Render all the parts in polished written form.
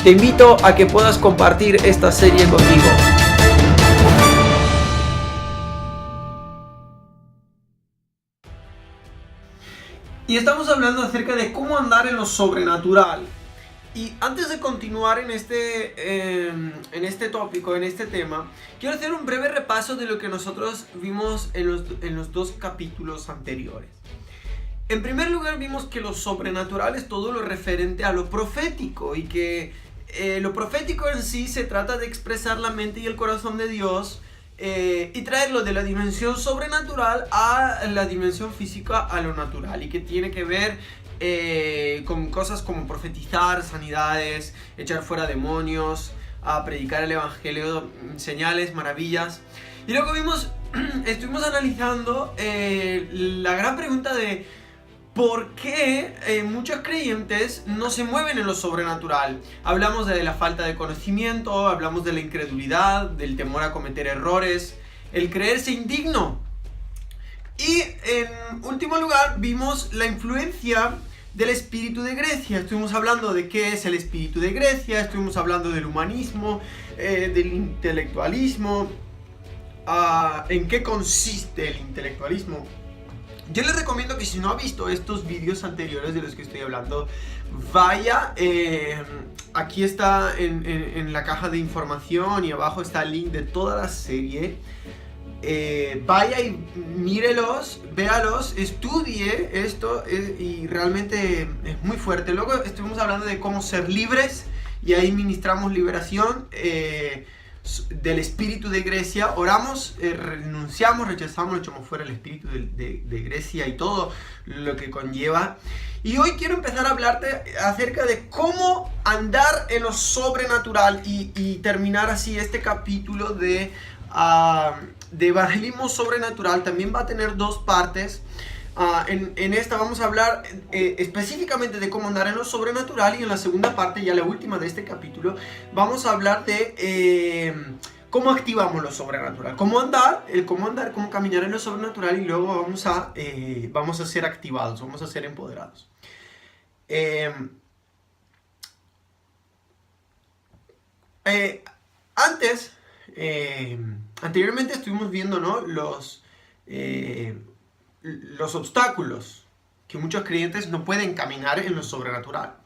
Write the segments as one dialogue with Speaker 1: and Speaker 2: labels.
Speaker 1: Te invito a que puedas compartir esta serie conmigo. Y estamos hablando acerca de cómo andar en lo sobrenatural. Y antes de continuar en este tópico, en este tema, quiero hacer un breve repaso de lo que nosotros vimos en los dos capítulos anteriores. En primer lugar, vimos que lo sobrenatural es todo lo referente a lo profético y que lo profético en sí se trata de expresar la mente y el corazón de Dios y traerlo de la dimensión sobrenatural a la dimensión física, a lo natural, y que tiene que ver con cosas como profetizar, sanidades, echar fuera demonios, a predicar el evangelio, señales, maravillas. Y luego estuvimos analizando la gran pregunta de ¿por qué muchos creyentes no se mueven en lo sobrenatural? Hablamos de la falta de conocimiento, hablamos de la incredulidad, del temor a cometer errores, el creerse indigno. Y en último lugar vimos la influencia del espíritu de Grecia. Estuvimos hablando de qué es el espíritu de Grecia, estuvimos hablando del humanismo, del intelectualismo, en qué consiste el intelectualismo. Yo les recomiendo que si no ha visto estos vídeos anteriores de los que estoy hablando, vaya, aquí está en la caja de información y abajo está el link de toda la serie. Vaya y mírelos, véalos, estudie esto y realmente es muy fuerte. Luego estuvimos hablando de cómo ser libres y ahí ministramos liberación del espíritu de Grecia. Oramos, renunciamos, rechazamos, echamos fuera el espíritu de Grecia y todo lo que conlleva. Y hoy quiero empezar a hablarte acerca de cómo andar en lo sobrenatural y terminar así este capítulo de evangelismo sobrenatural. También va a tener dos partes. En esta vamos a hablar específicamente de cómo andar en lo sobrenatural, y en la segunda parte, ya la última de este capítulo, vamos a hablar de cómo activamos lo sobrenatural, cómo caminar en lo sobrenatural, y luego vamos a ser activados, vamos a ser empoderados. Anteriormente estuvimos viendo, ¿no?, los obstáculos que muchos creyentes no pueden caminar en lo sobrenatural.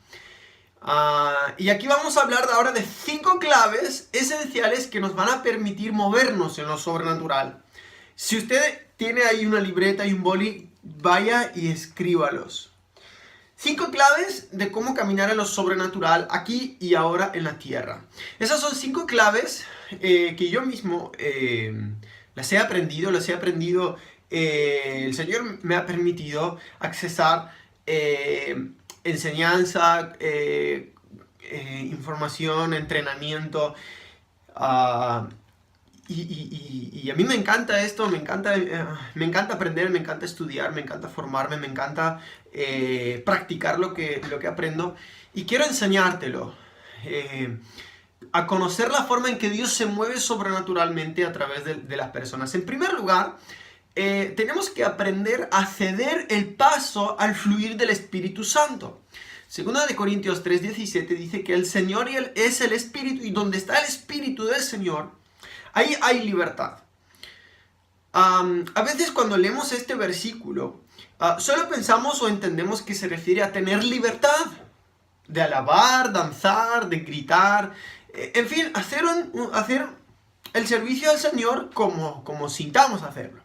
Speaker 1: Y aquí vamos a hablar ahora de 5 claves esenciales que nos van a permitir movernos en lo sobrenatural. Si usted tiene ahí una libreta y un boli, vaya y escríbalos. 5 claves de cómo caminar en lo sobrenatural aquí y ahora en la tierra. Esas son 5 claves que yo mismo las he aprendido. El Señor me ha permitido accesar enseñanza, información, entrenamiento, y a mí me encanta esto, me encanta aprender, me encanta estudiar, me encanta formarme, me encanta practicar lo que aprendo, y quiero enseñártelo, a conocer la forma en que Dios se mueve sobrenaturalmente a través de las personas. En primer lugar, tenemos que aprender a ceder el paso al fluir del Espíritu Santo. Segunda de Corintios 3:17 dice que el Señor es el Espíritu, y donde está el Espíritu del Señor, ahí hay libertad. A veces cuando leemos este versículo, solo pensamos o entendemos que se refiere a tener libertad de alabar, danzar, de gritar, en fin, hacer el servicio al Señor como sintamos hacerlo.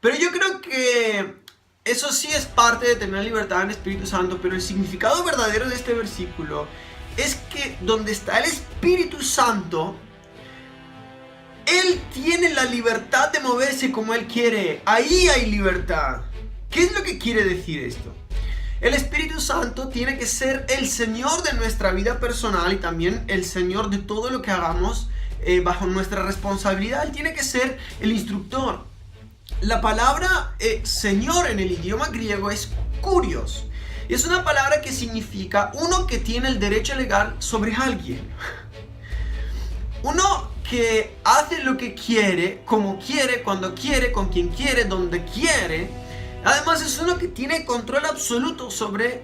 Speaker 1: Pero yo creo que eso sí es parte de tener libertad en el Espíritu Santo, pero el significado verdadero de este versículo es que donde está el Espíritu Santo, Él tiene la libertad de moverse como Él quiere. Ahí hay libertad. ¿Qué es lo que quiere decir esto? El Espíritu Santo tiene que ser el Señor de nuestra vida personal y también el Señor de todo lo que hagamos bajo nuestra responsabilidad. Él tiene que ser el instructor. La palabra Señor en el idioma griego es kurios. Es una palabra que significa uno que tiene el derecho legal sobre alguien. Uno que hace lo que quiere, como quiere, cuando quiere, con quien quiere, donde quiere. Además es uno que tiene control absoluto sobre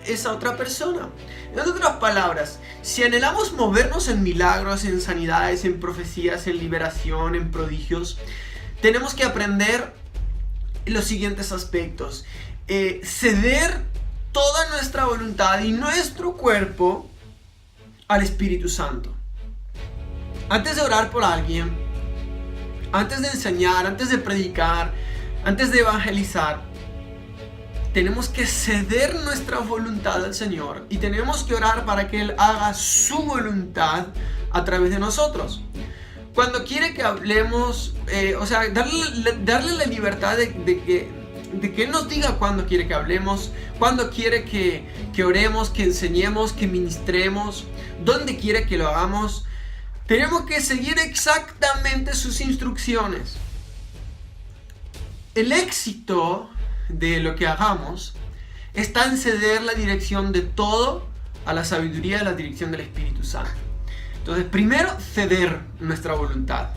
Speaker 1: esa otra persona. En otras palabras, si anhelamos movernos en milagros, en sanidades, en profecías, en liberación, en prodigios, tenemos que aprender los siguientes aspectos. Ceder toda nuestra voluntad y nuestro cuerpo al Espíritu Santo. Antes de orar por alguien, antes de enseñar, antes de predicar, antes de evangelizar, tenemos que ceder nuestra voluntad al Señor y tenemos que orar para que Él haga su voluntad a través de nosotros. Cuando quiere que hablemos, darle la libertad de que Él nos diga cuándo quiere que hablemos, cuándo quiere que oremos, que enseñemos, que ministremos, dónde quiere que lo hagamos. Tenemos que seguir exactamente sus instrucciones. El éxito de lo que hagamos está en ceder la dirección de todo a la sabiduría y la dirección del Espíritu Santo. Entonces, primero, ceder nuestra voluntad.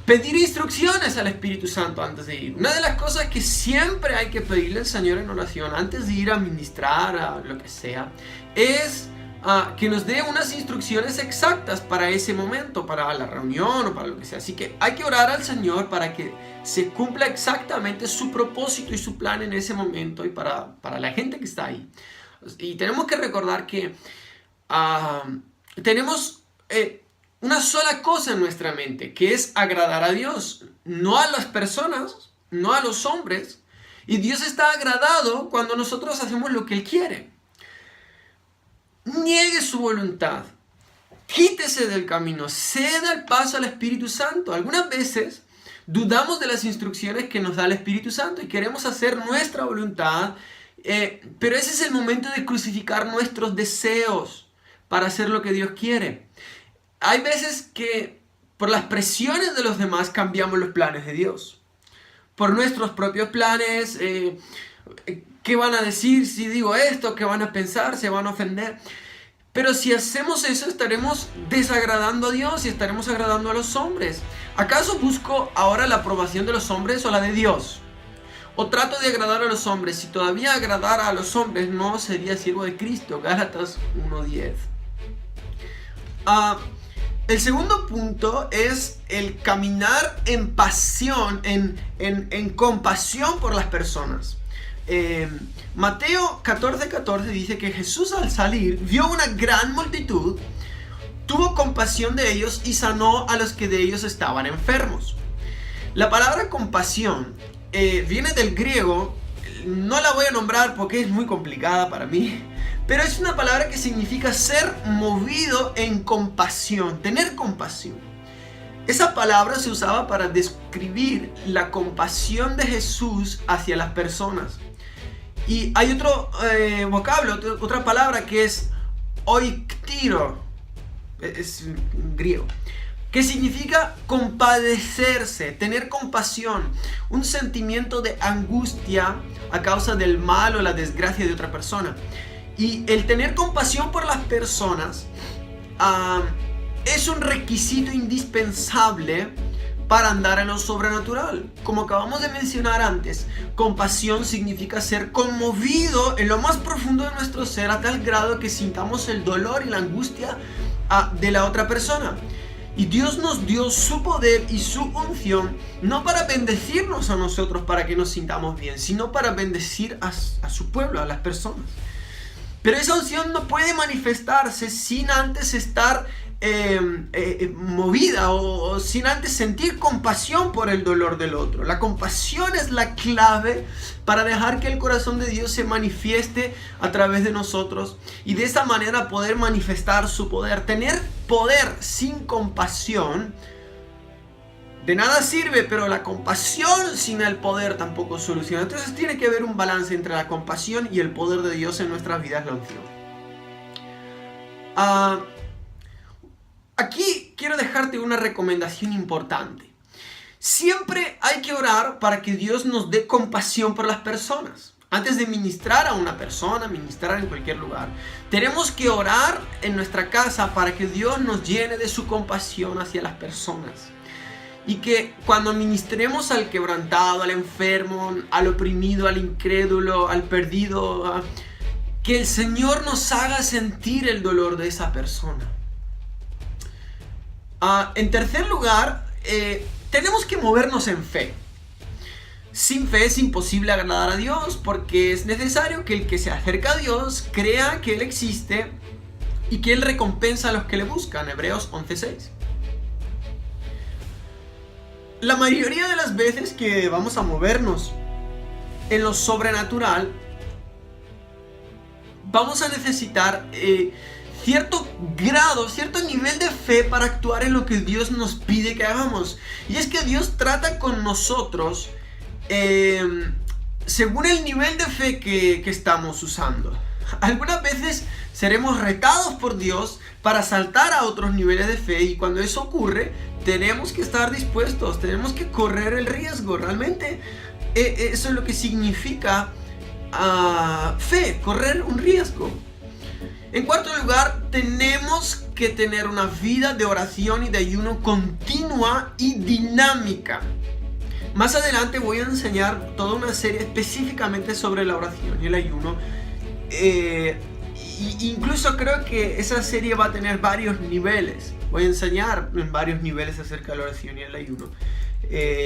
Speaker 1: Pedir instrucciones al Espíritu Santo antes de ir. Una de las cosas que siempre hay que pedirle al Señor en oración antes de ir a ministrar, a lo que sea, es que nos dé unas instrucciones exactas para ese momento, para la reunión o para lo que sea. Así que hay que orar al Señor para que se cumpla exactamente su propósito y su plan en ese momento y para la gente que está ahí. Y tenemos que recordar que tenemos una sola cosa en nuestra mente, que es agradar a Dios, no a las personas, no a los hombres. Y Dios está agradado cuando nosotros hacemos lo que Él quiere. Niegue su voluntad, quítese del camino, ceda el paso al Espíritu Santo. Algunas veces dudamos de las instrucciones que nos da el Espíritu Santo y queremos hacer nuestra voluntad, pero ese es el momento de crucificar nuestros deseos para hacer lo que Dios quiere. Hay veces que por las presiones de los demás cambiamos los planes de Dios. Por nuestros propios planes, ¿qué van a decir si digo esto? ¿Qué van a pensar? ¿Se van a ofender? Pero si hacemos eso, estaremos desagradando a Dios y estaremos agradando a los hombres. ¿Acaso busco ahora la aprobación de los hombres o la de Dios? ¿O trato de agradar a los hombres? Si todavía agradara a los hombres, no sería siervo de Cristo. Gálatas 1:10. El segundo punto es el caminar en pasión, en compasión por las personas. Mateo 14:14 dice que Jesús al salir vio una gran multitud, tuvo compasión de ellos y sanó a los que de ellos estaban enfermos. La palabra compasión viene del griego, no la voy a nombrar porque es muy complicada para mí, pero es una palabra que significa ser movido en compasión, tener compasión. Esa palabra se usaba para describir la compasión de Jesús hacia las personas. Y hay otro vocablo, otra palabra que es oiktiro, es griego, que significa compadecerse, tener compasión, un sentimiento de angustia a causa del mal o la desgracia de otra persona. Y el tener compasión por las personas es un requisito indispensable para andar en lo sobrenatural. Como acabamos de mencionar antes, compasión significa ser conmovido en lo más profundo de nuestro ser a tal grado que sintamos el dolor y la angustia de la otra persona. Y Dios nos dio su poder y su unción no para bendecirnos a nosotros para que nos sintamos bien, sino para bendecir a su pueblo, a las personas. Pero esa unción no puede manifestarse sin antes estar movida o sin antes sentir compasión por el dolor del otro. La compasión es la clave para dejar que el corazón de Dios se manifieste a través de nosotros y de esa manera poder manifestar su poder. Tener poder sin compasión de nada sirve, pero la compasión sin el poder tampoco soluciona. Entonces tiene que haber un balance entre la compasión y el poder de Dios en nuestras vidas, la unción. Aquí quiero dejarte una recomendación importante. Siempre hay que orar para que Dios nos dé compasión por las personas. Antes de ministrar a una persona, ministrar en cualquier lugar, tenemos que orar en nuestra casa para que Dios nos llene de su compasión hacia las personas. Y que cuando ministremos al quebrantado, al enfermo, al oprimido, al incrédulo, al perdido, que el Señor nos haga sentir el dolor de esa persona. En tercer lugar, tenemos que movernos en fe. Sin fe es imposible agradar a Dios, porque es necesario que el que se acerca a Dios crea que Él existe y que Él recompensa a los que le buscan. Hebreos 11:6. La mayoría de las veces que vamos a movernos en lo sobrenatural, vamos a necesitar cierto grado, cierto nivel de fe para actuar en lo que Dios nos pide que hagamos. Y es que Dios trata con nosotros según el nivel de fe que estamos usando. Algunas veces seremos retados por Dios para saltar a otros niveles de fe, y cuando eso ocurre tenemos que estar dispuestos, tenemos que correr el riesgo. Realmente eso es lo que significa fe, correr un riesgo. En cuarto lugar, tenemos que tener una vida de oración y de ayuno continua y dinámica. Más adelante voy a enseñar toda una serie específicamente sobre la oración y el ayuno. Incluso creo que esa serie va a tener varios niveles. Voy a enseñar en varios niveles acerca de la oración y el ayuno.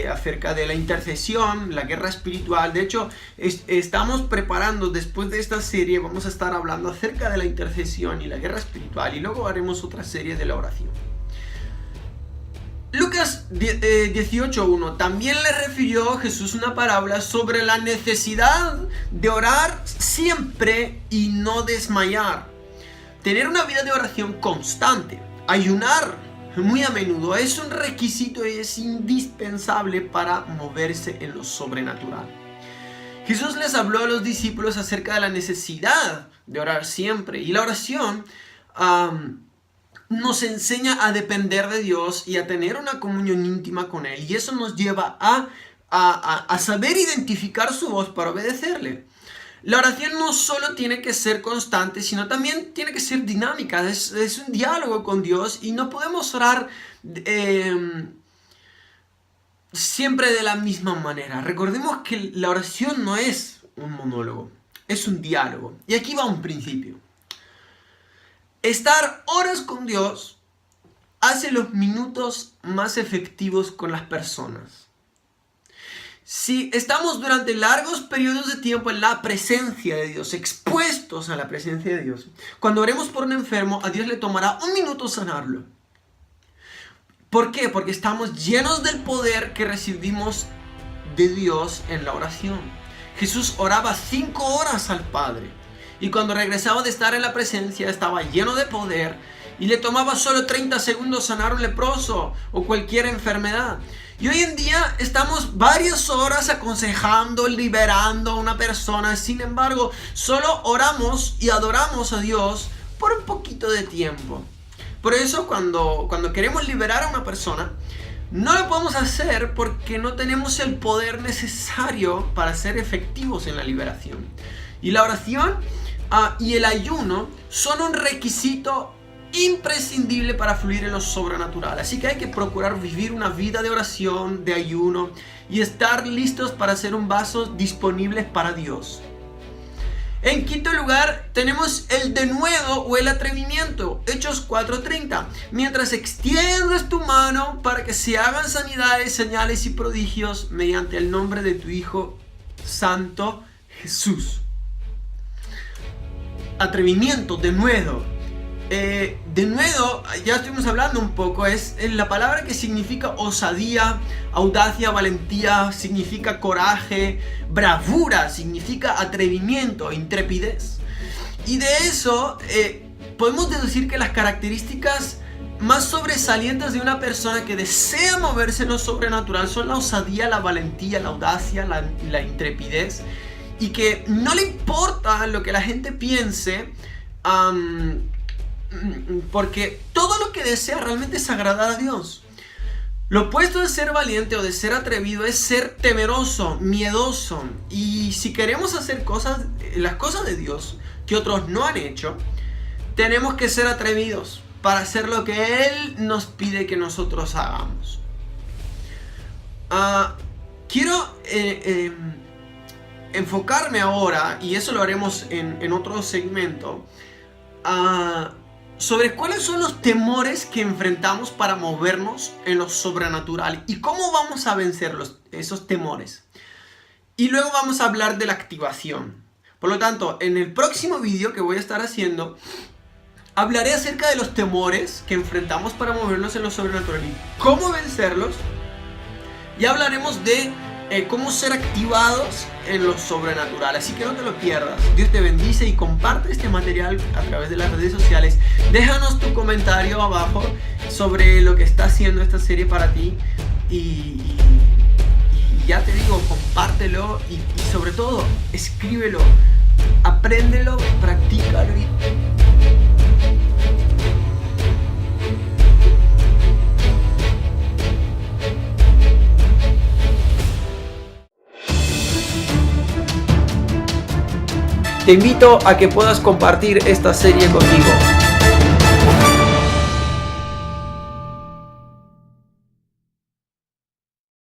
Speaker 1: Acerca de la intercesión, la guerra espiritual. De hecho, estamos preparando, después de esta serie vamos a estar hablando acerca de la intercesión y la guerra espiritual, y luego haremos otra serie de la oración. Lucas 18:1 también le refirió Jesús una parábola sobre la necesidad de orar siempre y no desmayar. Tener una vida de oración constante, ayunar muy a menudo, es un requisito y es indispensable para moverse en lo sobrenatural. Jesús les habló a los discípulos acerca de la necesidad de orar siempre, y la oración nos enseña a depender de Dios y a tener una comunión íntima con Él, y eso nos lleva a saber identificar su voz para obedecerle. La oración no solo tiene que ser constante, sino también tiene que ser dinámica. Es un diálogo con Dios, y no podemos orar siempre de la misma manera. Recordemos que la oración no es un monólogo, es un diálogo. Y aquí va un principio. Estar horas con Dios hace los minutos más efectivos con las personas. Si estamos durante largos periodos de tiempo en la presencia de Dios, expuestos a la presencia de Dios, cuando oremos por un enfermo, a Dios le tomará un minuto sanarlo. ¿Por qué? Porque estamos llenos del poder que recibimos de Dios en la oración. Jesús oraba 5 horas al Padre, y cuando regresaba de estar en la presencia estaba lleno de poder, y le tomaba solo 30 segundos sanar un leproso o cualquier enfermedad. Y hoy en día estamos varias horas aconsejando, liberando a una persona. Sin embargo, solo oramos y adoramos a Dios por un poquito de tiempo. Por eso cuando queremos liberar a una persona, no lo podemos hacer porque no tenemos el poder necesario para ser efectivos en la liberación. Y la oración y el ayuno son un requisito imprescindible para fluir en lo sobrenatural. Así que hay que procurar vivir una vida de oración, de ayuno, y estar listos para ser un vaso disponible para Dios. En quinto lugar, tenemos el denuedo o el atrevimiento. Hechos 4:30. Mientras extiendes tu mano para que se hagan sanidades, señales y prodigios mediante el nombre de tu Hijo Santo Jesús. Atrevimiento, denuedo. Denuedo, ya estuvimos hablando un poco, es la palabra que significa osadía, audacia, valentía, significa coraje, bravura, significa atrevimiento, intrepidez. Y de eso podemos deducir que las características más sobresalientes de una persona que desea moverse en lo sobrenatural son la osadía, la valentía, la audacia, la intrepidez, y que no le importa lo que la gente piense, porque todo lo que desea realmente es agradar a Dios. Lo opuesto de ser valiente o de ser atrevido es ser temeroso, miedoso. Y si queremos hacer las cosas de Dios que otros no han hecho, tenemos que ser atrevidos para hacer lo que Él nos pide que nosotros hagamos. Quiero enfocarme ahora, y eso lo haremos en otro segmento, sobre cuáles son los temores que enfrentamos para movernos en lo sobrenatural y cómo vamos a vencer esos temores. Y luego vamos a hablar de la activación. Por lo tanto, en el próximo vídeo que voy a estar haciendo, hablaré acerca de los temores que enfrentamos para movernos en lo sobrenatural y cómo vencerlos. Y hablaremos de cómo ser activados en lo sobrenatural. Así que no te lo pierdas. Dios te bendice y comparte este material a través de las redes sociales. Déjanos tu comentario abajo sobre lo que está haciendo esta serie para ti. Y ya te digo, compártelo y sobre todo, escríbelo, apréndelo, practícalo y... Te invito a que puedas compartir esta serie conmigo.